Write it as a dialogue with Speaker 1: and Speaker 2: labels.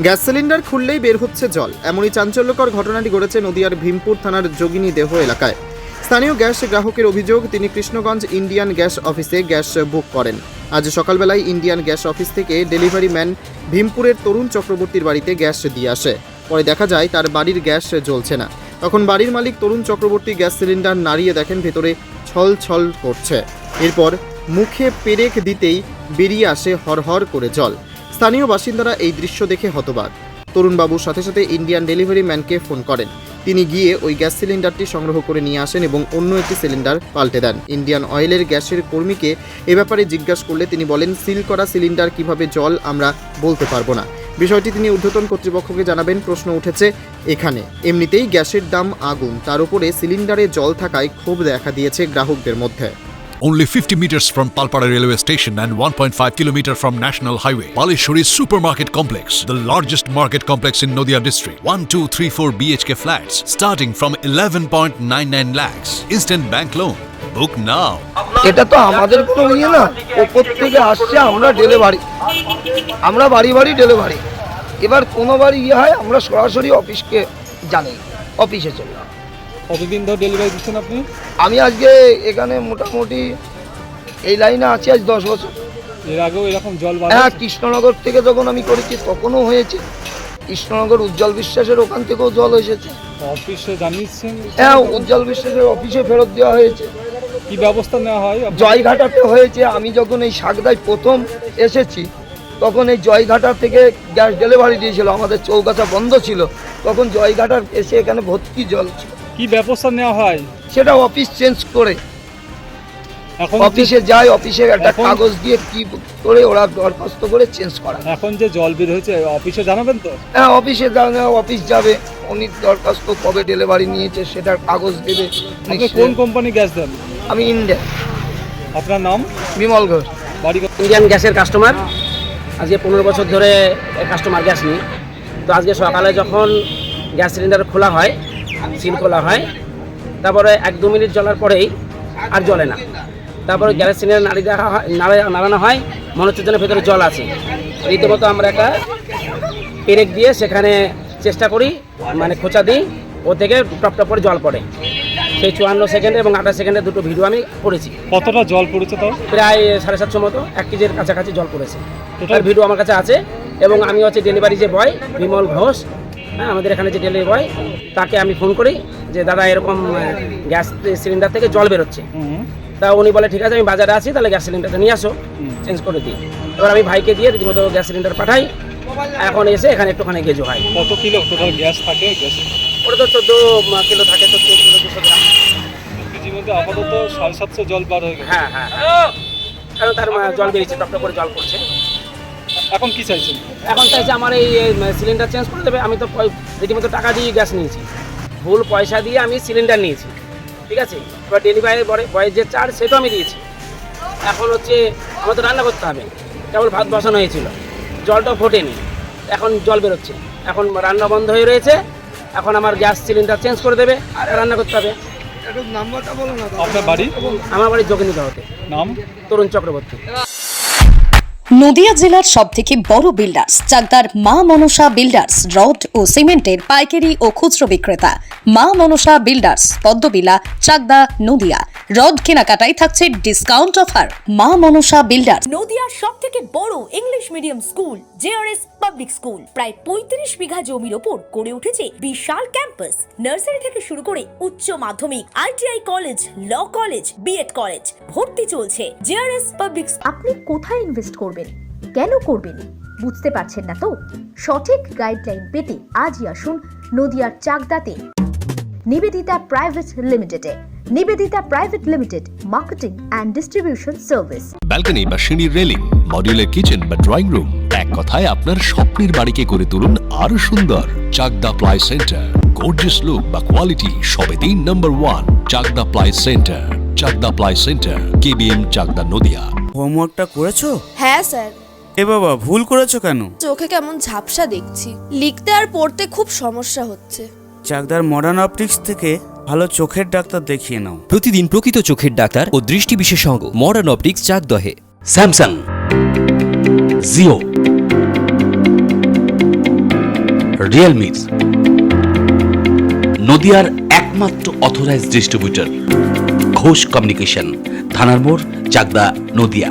Speaker 1: Gas cylinder খুললেই বের হচ্ছে জল, এমনই চাঞ্চল্যকর ঘটনাটি ঘটেছে নদিয়ার ভীমপুর থানার যোগিনী দেহ এলাকায়। স্থানীয় গ্যাস গ্রাহকের অভিযোগ, তিনি কৃষ্ণগঞ্জ ইন্ডিয়ান গ্যাস অফিসে গ্যাস বুক করেন। আজ সকালবেলায় ইন্ডিয়ান গ্যাস অফিস থেকে ডেলিভারি ম্যান ভীমপুরের তরুণ চক্রবর্তীর বাড়িতে গ্যাস দিয়ে আসে। পরে দেখা যায় তার বাড়ির গ্যাস জ্বলছে না। তখন বাড়ির মালিক তরুণ চক্রবর্তী গ্যাস সিলিন্ডার নাড়িয়ে দেখেন ভেতরে ছল করছে। এরপর মুখে পেরেক দিতেই বেরিয়ে আসে হরহর করে জল। স্থানীয় বাসিন্দারা এই দৃশ্য দেখে হতবাক। তরুণবাবুর সাথে সাথে ইন্ডিয়ান ডেলিভারি ম্যানকে ফোন করেন। তিনি গিয়ে ওই গ্যাস সিলিন্ডারটি সংগ্রহ করে নিয়ে আসেন এবং অন্য একটি সিলিন্ডার পাল্টে দেন। ইন্ডিয়ান অয়েলের গ্যাসের কর্মীকে এ ব্যাপারে জিজ্ঞাসা করলে তিনি বলেন, সিল করা সিলিন্ডার কিভাবে জল আমরা বলতে পারবো না। বিষয়টি তিনি ঊর্ধ্বতন কর্তৃপক্ষকে জানাবেন। প্রশ্ন উঠেছে এখানে, এমনিতেই গ্যাসের দাম আগুন, তার উপরে সিলিন্ডারে জল থাকায় ক্ষোভ দেখা দিয়েছে গ্রাহকদের মধ্যে।
Speaker 2: Only 50 meters from Palpara railway station and 1.5 kilometer from National Highway, Palishuri Supermarket Complex, the largest market complex in Noida district. 1, 2, 3, 4 BHK flats starting from 11.99 lakhs. Instant bank loan. Book now.
Speaker 3: এটা তো আমাদের কোনো ইয়ে না, ওপর থেকে আসছে, আমরা ডেলিভারি, আমরা বাড়ি ডেলিভারি। এবার কোনো বাড়ি ইয়ে হয় আমরা সরাসরি অফিসকে জানি, অফিসে চলে যাই।
Speaker 4: কতদিন ধরে ডেলিভারি দিচ্ছেন আপনি?
Speaker 3: আমি আজকে এখানে মোটামুটি এই লাইনে আছি আজ 10 বছর।
Speaker 4: এর আগেও এরকম জল
Speaker 3: হ্যাঁ, কৃষ্ণনগর থেকে যখন আমি করেছি তখনও হয়েছে। কৃষ্ণনগর উজ্জ্বল বিশ্বাসের ওখান থেকেও জল এসেছে।
Speaker 4: অফিসে জানিয়েছেন?
Speaker 3: হ্যাঁ, উজ্জ্বল বিশ্বাসের অফিসে ফেরত দেওয়া হয়েছে।
Speaker 4: কি ব্যবস্থা নেওয়া হয়?
Speaker 3: জয়ঘাটাতে হয়েছে। আমি যখন এই শাকদায় প্রথম এসেছি তখন এই জয়ঘাটা থেকে গ্যাস ডেলিভারি দিয়েছিল, আমাদের চৌগাছা বন্ধ ছিল, তখন জয়ঘাটার এসে এখানে ভর্তি জল ছিল।
Speaker 4: কি ব্যবস্থা নেওয়া হয়?
Speaker 3: সেটা অফিস চেঞ্জ করে
Speaker 4: এখন
Speaker 3: অফিসে যায়, অফিসে একটা কাগজ দিয়ে কি করে ওরা দরখাস্ত করে চেঞ্জ করা।
Speaker 4: এখন যে জল বের হয়েছে অফিসে জানাবেন তো?
Speaker 3: হ্যাঁ, অফিসে অফিস যাবে, উনি দরখাস্ত কবে ডেলিভারি নিয়েছে সেটার কাগজ দেবে।
Speaker 4: আপনি কোন কোম্পানি গ্যাস দেন?
Speaker 3: আমি ইন্ডিয়া।
Speaker 4: আপনার নাম?
Speaker 3: বিমল ঘোষ।
Speaker 4: বাড়ি?
Speaker 5: ইন্ডিয়ান গ্যাসের কাস্টমার। আজকে 15 বছর ধরে কাস্টমার গ্যাস নিই। তো আজকে সকালে যখন গ্যাস সিলিন্ডার খোলা হয়, সিল খোলা হয়, তারপরে 1-2 মিনিট জ্বলার পরেই আর জ্বলে না। তারপরে গ্যাস সিলিন্ডার নাড়ানো হয়, মনে হচ্ছে যেন ভেতরে জল আছে। রীতিমতো আমরা একটা পেরেক দিয়ে সেখানে চেষ্টা করি, মানে খোঁচা দিই, ও থেকে টপ করে জল পড়ে। সেই 54 সেকেন্ড এবং 28 সেকেন্ডের দুটো ভিডিও আমি করেছি।
Speaker 4: কতটা জল পড়েছে তাও?
Speaker 5: প্রায় 750 মতো, 1 কেজির কাছাকাছি জল পড়েছে। টোটাল ভিডিও আমার কাছে আছে। এবং আমি হচ্ছে ডেলিভারি যে বয় বিমল ঘোষ, হ্যাঁ, আমাদের এখানে যে ডেলিভারি বয়, তাকে আমি ফোন করি যে দাদা এরকম গ্যাস সিলিন্ডার থেকে জল বেরোচ্ছে। তা উনি বলে ঠিক আছে, আমি বাজারে আছি, তাহলে গ্যাস সিলিন্ডারটা নিয়ে আসো, চেঞ্জ করে দিই। এবার আমি ভাইকে দিয়ে রীতিমতো গ্যাস সিলিন্ডার পাঠাই। এখন এসে এখানে একটুখানি গেজো হয়।
Speaker 4: কত কিলো টোটাল গ্যাস থাকে? গ্যাস
Speaker 5: ওটা তো 14 কিলো থাকে, 14 কিলো 200 গ্রাম।
Speaker 4: কেজির মধ্যে আপাতত 750 জল বার হয়ে গেছে।
Speaker 5: হ্যাঁ, কারণ তার জল বেরিয়েছে, টপ করে জল পড়ছে।
Speaker 4: এখন কি চাইছেন?
Speaker 5: এখন চাইছে আমার এই সিলিন্ডার চেঞ্জ করে দেবে। আমি তো রীতিমতো টাকা দিয়ে গ্যাস নিয়েছি, ভুল পয়সা দিয়ে আমি সিলিন্ডার নিয়েছি, ঠিক আছে। এবার ডেলিভারি বয়ের যে চার্জ সেটাও আমি দিয়েছি। এখন হচ্ছে আমার তো রান্না করতে হবে, কেবল ভাত বসানো হয়েছিল, জলটাও ফোটেনি, এখন জল বেরোচ্ছে। এখন রান্না বন্ধ হয়ে রয়েছে, এখন আমার গ্যাস সিলিন্ডার চেঞ্জ করে দেবে আর রান্না করতে হবে।
Speaker 3: নাম্বারটা বলো না।
Speaker 4: আপনার বাড়ি?
Speaker 5: আমার বাড়ি যোগিনী হতে।
Speaker 4: নাম?
Speaker 5: তরুণ চক্রবর্তী।
Speaker 6: নদিয়া জেলার সবথেকে বড় বিল্ডার্স চাকদার মা মনসা বিল্ডার্স, রড ও সিমেন্টের পাইকারি ও খুচরো বিক্রেতা। মা মনসা বিল্ডার্স, পদ্মবিলা, চাকদা, নদিয়া। রড কেনাকাটায় থাকছে ডিসকাউন্ট অফার। মা মনসা বিল্ডার্স।
Speaker 7: নদিয়ার সবথেকে বড় English medium school JRS public school, প্রায় 35 বিঘা জমির ওপর গড়ে উঠেছে বিশাল ক্যাম্পাস। নার্সারি থেকে শুরু করে উচ্চ মাধ্যমিক, ITI college, law college, BEd college, ভর্তি চলছে। JRS public.
Speaker 8: আপনি কোথায় ইনভেস্ট করবেন, কেন করবেন বুঝতে পারছেন না তো? সঠিক গাইডলাইন পেতে আজই আসুন নদিয়ার চাকদাতে নিবেদিতা প্রাইভেট লিমিটেডে। Nivedita private limited, marketing and distribution service.
Speaker 9: Balcony বা সিঁড়ির রেলিং, মডিউলার কিচেন বা ড্রয়িং রুম, এক কথায় আপনার স্বপ্নের বাড়িকে করে তুলুন আরো সুন্দর। Chakdah ply centre, gorgeous look বা কোয়ালিটি সবে 3 number 1 Chakdah ply centre. Chakdah ply centre, KBM, Chakdah, Nadia.
Speaker 10: হোমওয়ার্কটা করেছো?
Speaker 11: হ্যাঁ স্যার।
Speaker 10: এ বাবা, ভুল করেছো কেন?
Speaker 11: চোখে কেমন ঝাপসা দেখছি, লিখতে আর পড়তে খুব সমস্যা হচ্ছে।
Speaker 10: চাকদার মডার্ন অপটিক্স থেকে ভালো চোখের ডাক্তার দেখিয়ে নাও।
Speaker 12: প্রতিদিন প্রকৃত চোখের ডাক্তার ও দৃষ্টি বিশেষজ্ঞ মডার্ন অপটিক্স, চাকদহে। স্যামসাং, জিও,
Speaker 13: রিয়েলমির নদিয়ার একমাত্র অথরাইজড ডিস্ট্রিবিউটর ঘোষ কমিউনিকেশন, থানার মোড়, চাকদা, নদিয়া।